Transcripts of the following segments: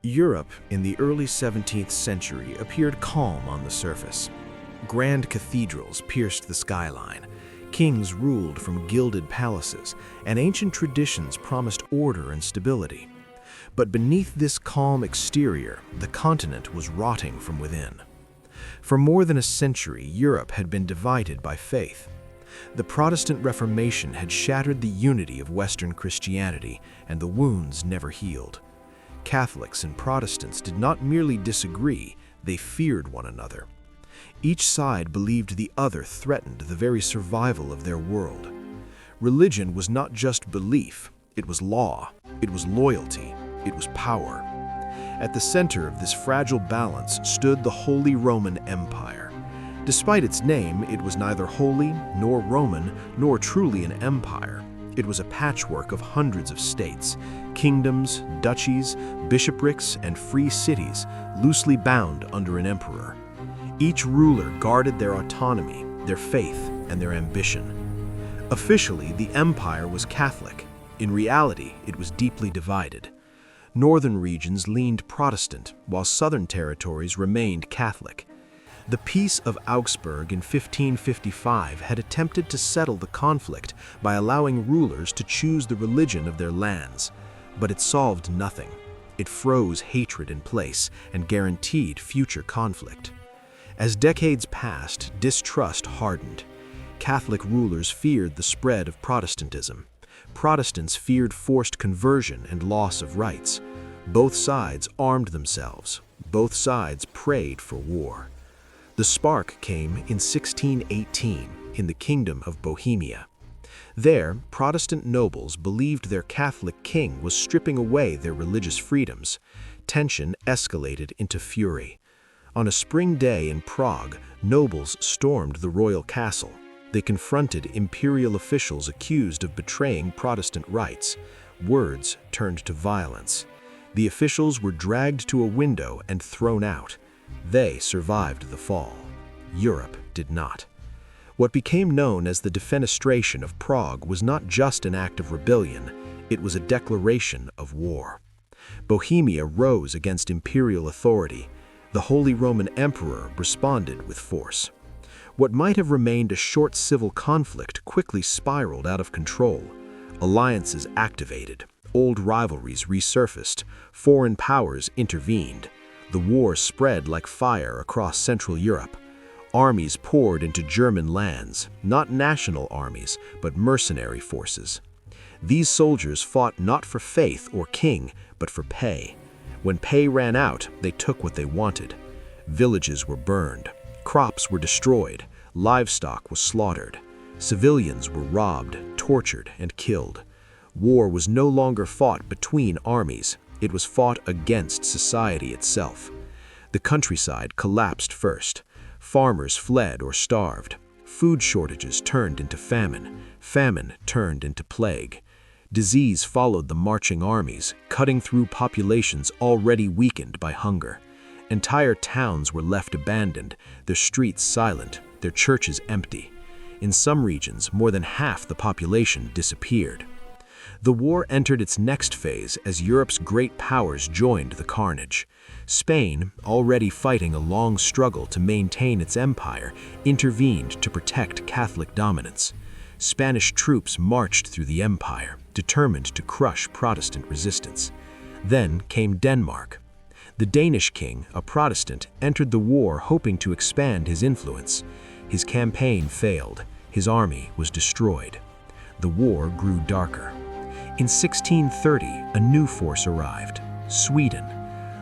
Europe in the early 17th century appeared calm on the surface. Grand cathedrals pierced the skyline, kings ruled from gilded palaces, and ancient traditions promised order and stability. But beneath this calm exterior, the continent was rotting from within. For more than a century, Europe had been divided by faith. The Protestant Reformation had shattered the unity of Western Christianity, and the wounds never healed. Catholics and Protestants did not merely disagree, they feared one another. Each side believed the other threatened the very survival of their world. Religion was not just belief, it was law, it was loyalty, it was power. At the center of this fragile balance stood the Holy Roman Empire. Despite its name, it was neither holy, nor Roman, nor truly an empire. It was a patchwork of hundreds of states, kingdoms, duchies, bishoprics, and free cities, loosely bound under an emperor. Each ruler guarded their autonomy, their faith, and their ambition. Officially, the empire was Catholic. In reality, it was deeply divided. Northern regions leaned Protestant, while southern territories remained Catholic. The Peace of Augsburg in 1555 had attempted to settle the conflict by allowing rulers to choose the religion of their lands. But it solved nothing. It froze hatred in place and guaranteed future conflict. As decades passed, distrust hardened. Catholic rulers feared the spread of Protestantism. Protestants feared forced conversion and loss of rights. Both sides armed themselves. Both sides prayed for war. The spark came in 1618 in the Kingdom of Bohemia. There, Protestant nobles believed their Catholic king was stripping away their religious freedoms. Tension escalated into fury. On a spring day in Prague, nobles stormed the royal castle. They confronted imperial officials accused of betraying Protestant rights. Words turned to violence. The officials were dragged to a window and thrown out. They survived the fall. Europe did not. What became known as the Defenestration of Prague was not just an act of rebellion, it was a declaration of war. Bohemia rose against imperial authority. The Holy Roman Emperor responded with force. What might have remained a short civil conflict quickly spiraled out of control. Alliances activated, old rivalries resurfaced, foreign powers intervened. The war spread like fire across Central Europe. Armies poured into German lands, not national armies, but mercenary forces. These soldiers fought not for faith or king, but for pay. When pay ran out, they took what they wanted. Villages were burned, crops were destroyed, livestock was slaughtered. Civilians were robbed, tortured, and killed. War was no longer fought between armies. It was fought against society itself. The countryside collapsed first. Farmers fled or starved. Food shortages turned into famine. Famine turned into plague. Disease followed the marching armies, cutting through populations already weakened by hunger. Entire towns were left abandoned, their streets silent, their churches empty. In some regions, more than half the population disappeared. The war entered its next phase as Europe's great powers joined the carnage. Spain, already fighting a long struggle to maintain its empire, intervened to protect Catholic dominance. Spanish troops marched through the empire, determined to crush Protestant resistance. Then came Denmark. The Danish king, a Protestant, entered the war hoping to expand his influence. His campaign failed. His army was destroyed. The war grew darker. In 1630, a new force arrived, Sweden.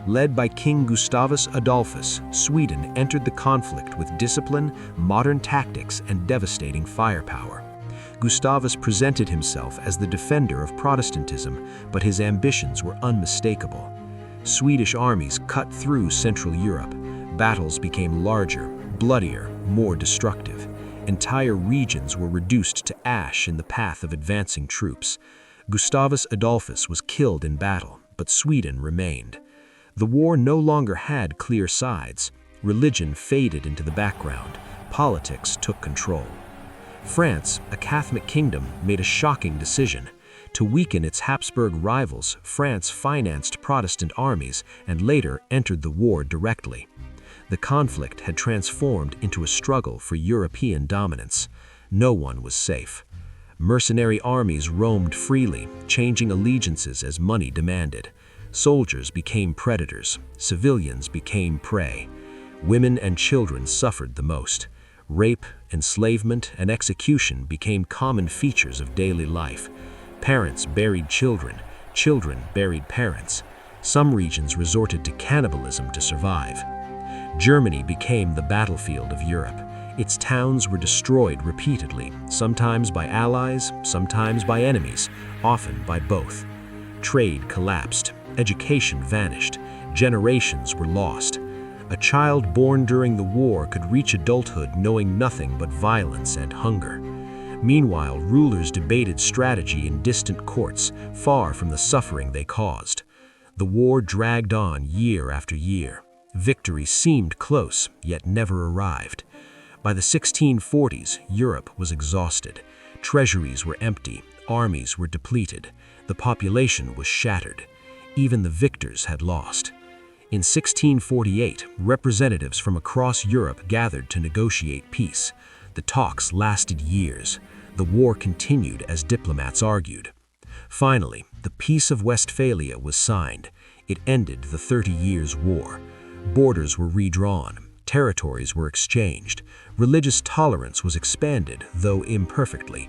Led by King Gustavus Adolphus, Sweden entered the conflict with discipline, modern tactics, and devastating firepower. Gustavus presented himself as the defender of Protestantism, but his ambitions were unmistakable. Swedish armies cut through Central Europe. Battles became larger, bloodier, more destructive. Entire regions were reduced to ash in the path of advancing troops. Gustavus Adolphus was killed in battle, but Sweden remained. The war no longer had clear sides. Religion faded into the background. Politics took control. France, a Catholic kingdom, made a shocking decision. To weaken its Habsburg rivals, France financed Protestant armies and later entered the war directly. The conflict had transformed into a struggle for European dominance. No one was safe. Mercenary armies roamed freely, changing allegiances as money demanded. Soldiers became predators, civilians became prey. Women and children suffered the most. Rape, enslavement, and execution became common features of daily life. Parents buried children, children buried parents. Some regions resorted to cannibalism to survive. Germany became the battlefield of Europe. Its towns were destroyed repeatedly, sometimes by allies, sometimes by enemies, often by both. Trade collapsed, education vanished, generations were lost. A child born during the war could reach adulthood knowing nothing but violence and hunger. Meanwhile, rulers debated strategy in distant courts, far from the suffering they caused. The war dragged on year after year. Victory seemed close, yet never arrived. By the 1640s, Europe was exhausted. Treasuries were empty, armies were depleted, the population was shattered. Even the victors had lost. In 1648, representatives from across Europe gathered to negotiate peace. The talks lasted years. The war continued as diplomats argued. Finally, the Peace of Westphalia was signed. It ended the 30 Years' War. Borders were redrawn. Territories were exchanged. Religious tolerance was expanded, though imperfectly.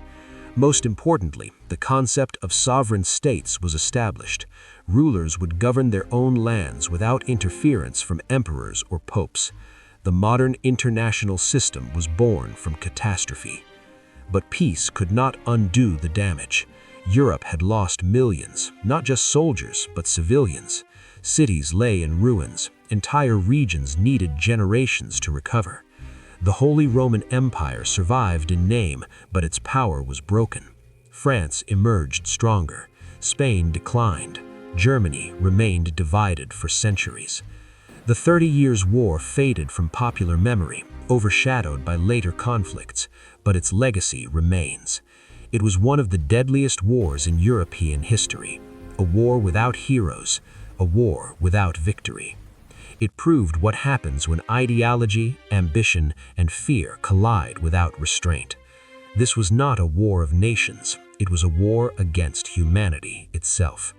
Most importantly, the concept of sovereign states was established. Rulers would govern their own lands without interference from emperors or popes. The modern international system was born from catastrophe. But peace could not undo the damage. Europe had lost millions, not just soldiers, but civilians. Cities lay in ruins. Entire regions needed generations to recover. The Holy Roman Empire survived in name, but its power was broken. France emerged stronger. Spain declined. Germany remained divided for centuries. The 30 Years' War faded from popular memory, overshadowed by later conflicts, but its legacy remains. It was one of the deadliest wars in European history, a war without heroes, a war without victory. It proved what happens when ideology, ambition, and fear collide without restraint. This was not a war of nations, it was a war against humanity itself.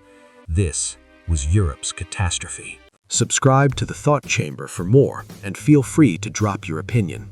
This was Europe's catastrophe. Subscribe to The Thought Chamber for more, and feel free to drop your opinion.